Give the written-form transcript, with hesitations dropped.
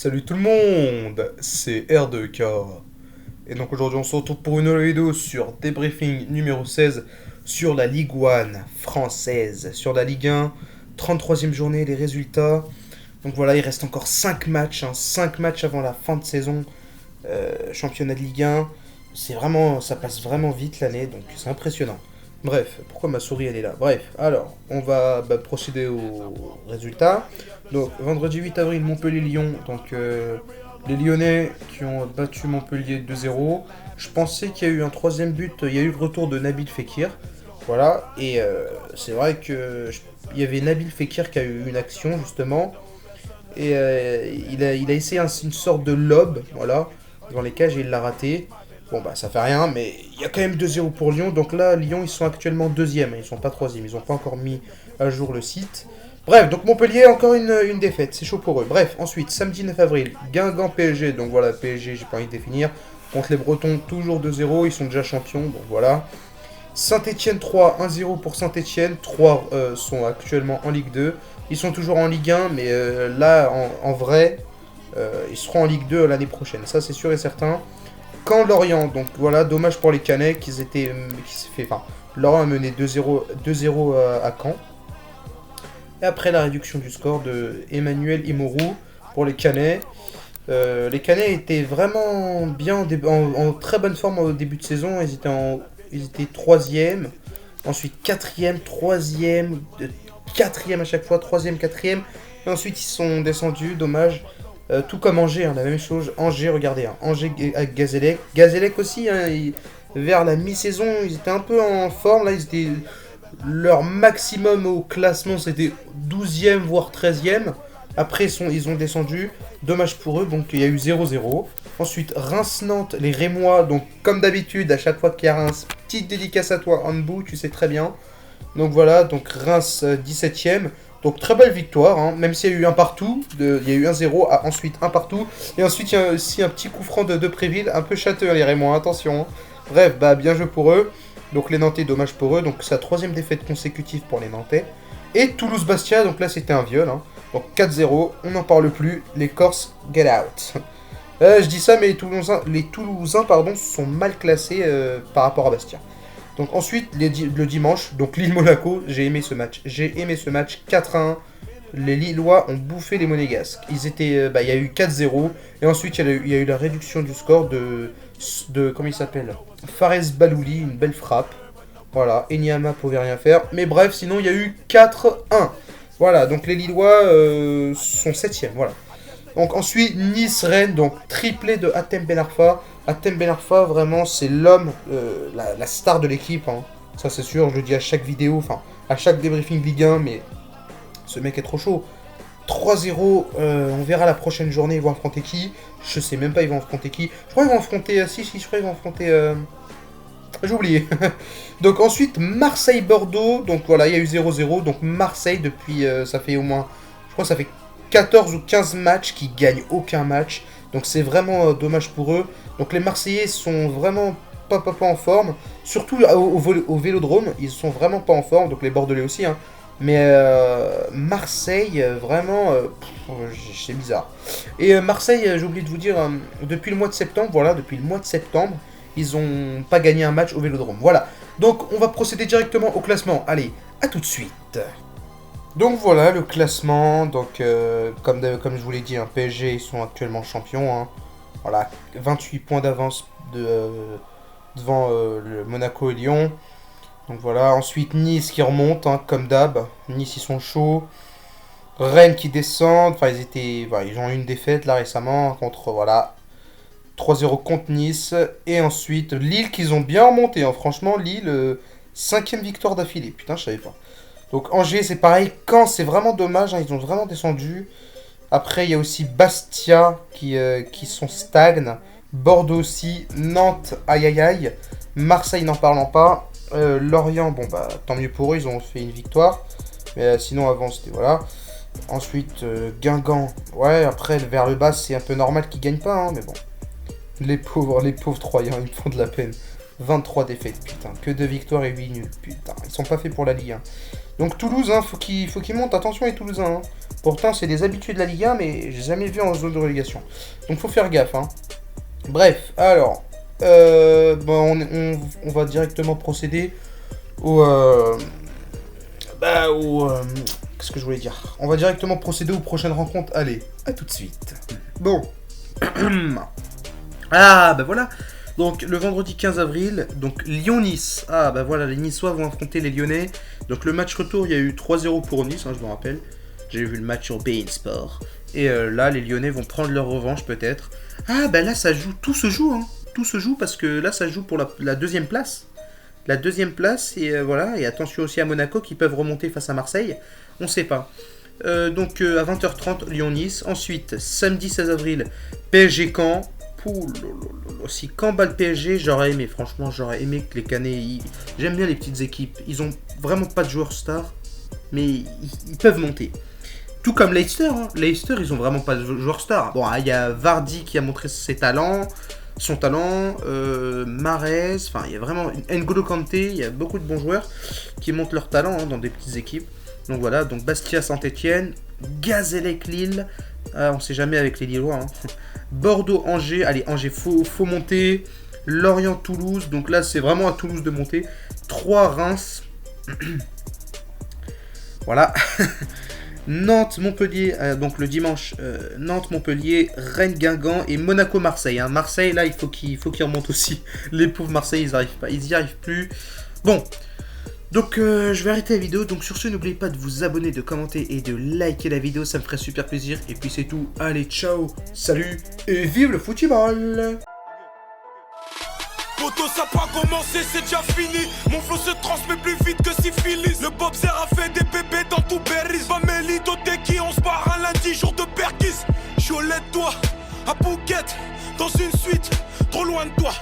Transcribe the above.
Salut tout le monde, c'est R2K. Et donc aujourd'hui on se retrouve pour une nouvelle vidéo sur débriefing numéro 16 sur la Ligue 1 française, sur la Ligue 1, 33e journée, les résultats. Donc voilà, il reste encore 5 matchs, 5 matchs avant la fin de saison, championnat de Ligue 1. C'est vraiment, ça passe vraiment vite l'année, donc c'est impressionnant. Bref, pourquoi ma souris elle est là? Bref, alors, on va procéder aux résultats. Donc, vendredi 8 avril, Montpellier-Lyon. Donc, les Lyonnais qui ont battu Montpellier 2-0. Je pensais qu'il y a eu un troisième but, il y a eu le retour de Nabil Fekir. Voilà, et c'est vrai il y avait Nabil Fekir qui a eu une action justement. Et il a essayé une sorte de lob, voilà, dans les cages et il l'a raté. Bon bah ça fait rien, mais il y a quand même 2-0 pour Lyon. Donc là, Lyon, ils sont actuellement deuxième, ils sont pas troisième, ils ont pas encore mis à jour le site. Bref, donc Montpellier, encore une défaite, c'est chaud pour eux. Bref, ensuite, samedi 9 avril, Guingamp PSG, donc voilà, PSG, j'ai pas envie de définir. Contre les Bretons, toujours 2-0, ils sont déjà champions, donc voilà. Saint-Etienne 3, 1-0 pour Saint-Etienne, 3 sont actuellement en Ligue 2. Ils sont toujours en Ligue 1, mais là, en vrai, ils seront en Ligue 2 l'année prochaine, ça c'est sûr et certain. Caen Lorient, donc voilà, dommage pour les Canets Lorient a mené 2-0 à Caen. Et après la réduction du score de Emmanuel Imorou pour les Canets. Les Canets étaient vraiment bien en très bonne forme au début de saison. Ils étaient 3e, ensuite 4e, 3e, 4e à chaque fois, 3e, 4e. Et ensuite ils sont descendus, dommage. Tout comme Angers, la même chose. Angers, regardez, Angers avec Gazélec. Gazélec aussi, vers la mi-saison, ils étaient un peu en forme. Là, leur maximum au classement, c'était 12e, voire 13e. Après, ils ont descendu. Dommage pour eux, donc il y a eu 0-0. Ensuite, Reims-Nantes, les Rémois. Donc, comme d'habitude, à chaque fois qu'il y a Reims, petite dédicace à toi, Handbou, tu sais très bien. Donc voilà, donc Reims 17e. Donc très belle victoire, même s'il y a eu un partout, il y a eu 1-0, ensuite un partout. Et ensuite il y a aussi un petit coup franc de Depréville, un peu châteux les Rémois, attention. Bref, bien joué pour eux. Donc les Nantais, dommage pour eux. Donc c'est la troisième défaite consécutive pour les Nantais. Et Toulouse-Bastia, donc là c'était un viol. Donc 4-0, on n'en parle plus. Les Corses, get out. Je dis ça, mais les Toulousains sont mal classés par rapport à Bastia. Donc ensuite, le dimanche, donc Lille-Monaco, j'ai aimé ce match. J'ai aimé ce match 4-1. Les Lillois ont bouffé les Monégasques. Il y a eu 4-0. Et ensuite, il y a eu la réduction du score de comment il s'appelle, Fares Balouli, une belle frappe. Voilà, Enyama pouvait rien faire. Mais bref, sinon, il y a eu 4-1. Voilà, donc les Lillois sont 7e. Voilà. Donc ensuite, Nice-Rennes, donc triplé de Hatem Ben Arfa. Hatem Ben Arfa, vraiment, c'est l'homme, la star de l'équipe. Ça, c'est sûr, je le dis à chaque vidéo, à chaque débriefing Ligue 1, mais ce mec est trop chaud. 3-0, on verra la prochaine journée, ils vont affronter qui? Je sais même pas, ils vont affronter qui? Je crois qu'ils vont affronter... je crois qu'ils vont affronter... J'ai oublié. Donc ensuite, Marseille-Bordeaux, donc voilà, il y a eu 0-0. Donc Marseille, depuis, ça fait au moins... Je crois que ça fait 14 ou 15 matchs qui gagnent aucun match. Donc c'est vraiment dommage pour eux. Donc les Marseillais sont vraiment pas en forme. Surtout au Vélodrome, ils sont vraiment pas en forme. Donc les Bordelais aussi. Mais Marseille, vraiment, c'est bizarre. Et Marseille, j'ai oublié de vous dire, depuis le mois de septembre, ils ont pas gagné un match au Vélodrome. Voilà. Donc on va procéder directement au classement. Allez, à tout de suite. Donc voilà le classement. Donc comme je vous l'ai dit, PSG ils sont actuellement champions. Voilà, 28 points d'avance devant le Monaco et Lyon. Donc voilà, ensuite Nice qui remonte, comme d'hab. Nice ils sont chauds. Rennes qui descendent. Ils ont eu une défaite là récemment contre 3-0 contre Nice. Et ensuite Lille qu'ils ont bien remonté. Franchement Lille, 5ème victoire d'affilée. Putain, je savais pas. Donc Angers, c'est pareil. Caen, c'est vraiment dommage. Ils ont vraiment descendu. Après, il y a aussi Bastia qui sont stagne. Bordeaux aussi. Nantes, aïe aïe aïe. Marseille, n'en parlons pas. Lorient, tant mieux pour eux. Ils ont fait une victoire. Mais sinon, avant, c'était voilà. Ensuite, Guingamp. Ouais, après, vers le bas, c'est un peu normal qu'ils gagnent pas. Mais bon. Les pauvres Troyens, ils me font de la peine. 23 défaites, putain. Que 2 victoires et 8 nuls, putain. Ils sont pas faits pour la Ligue 1. Donc Toulouse, hein, faut qu'ils montent. Attention les Toulousains. Hein. Pourtant, c'est des habitués de la Ligue 1, mais j'ai jamais vu en zone de relégation. Donc faut faire gaffe. Hein. Bref, alors... on va directement procéder au... qu'est-ce que je voulais dire? On va directement procéder aux prochaines rencontres. Allez, à tout de suite. Bon. Ah, bah voilà. Donc, le vendredi 15 avril, donc Lyon-Nice. Ah, bah voilà, les Niçois vont affronter les Lyonnais. Donc, le match retour, il y a eu 3-0 pour Nice, hein, je me rappelle. J'ai vu le match sur beIN Sport. Et là, les Lyonnais vont prendre leur revanche, peut-être. Ah, bah là, ça joue. Tout se joue, hein. Tout se joue parce que là, ça joue pour la deuxième place. La deuxième place, et voilà. Et attention aussi à Monaco qui peuvent remonter face à Marseille. On sait pas. Donc, à 20h30, Lyon-Nice. Ensuite, samedi 16 avril, PSG-Caen. Si Caen bat le PSG, j'aurais aimé. Franchement, j'aurais aimé que les Canets... J'aime bien les petites équipes. Ils ont vraiment pas de joueurs stars. Mais ils peuvent monter. Tout comme Leicester. Hein. Leicester, ils ont vraiment pas de joueurs stars. Bon, il y a Vardy qui a montré son talent. Mahrez. Enfin, il y a vraiment N'Golo Kanté. Il y a beaucoup de bons joueurs qui montrent leur talent dans des petites équipes. Donc voilà. Donc Bastia Saint-Etienne. Gazélec Lille. On sait jamais avec les Lillois. Hein. Bordeaux-Angers. Allez, Angers, faut monter. Lorient-Toulouse. Donc là, c'est vraiment à Toulouse de monter. 3 Reims. Voilà. Nantes-Montpellier. Donc le dimanche. Nantes-Montpellier. Rennes-Guingamp. Et Monaco-Marseille. Hein. Marseille, là, il faut qu'ils remontent aussi. Les pauvres Marseille, ils arrivent pas. Ils y arrivent plus. Bon. Donc je vais arrêter la vidéo, donc sur ce n'oubliez pas de vous abonner, de commenter et de liker la vidéo, ça me ferait super plaisir. Et puis c'est tout, allez ciao, salut et vive le football. Poto ça a pas commencé, c'est déjà fini. Mon flow se transmet plus vite que syphilis. Le Bobzer a fait des bébés dans tout Berris. Vamélie, Toteki, on se barre un lundi, jour de Perkis. Cholet toi, à Phuket, dans une suite, trop loin de toi.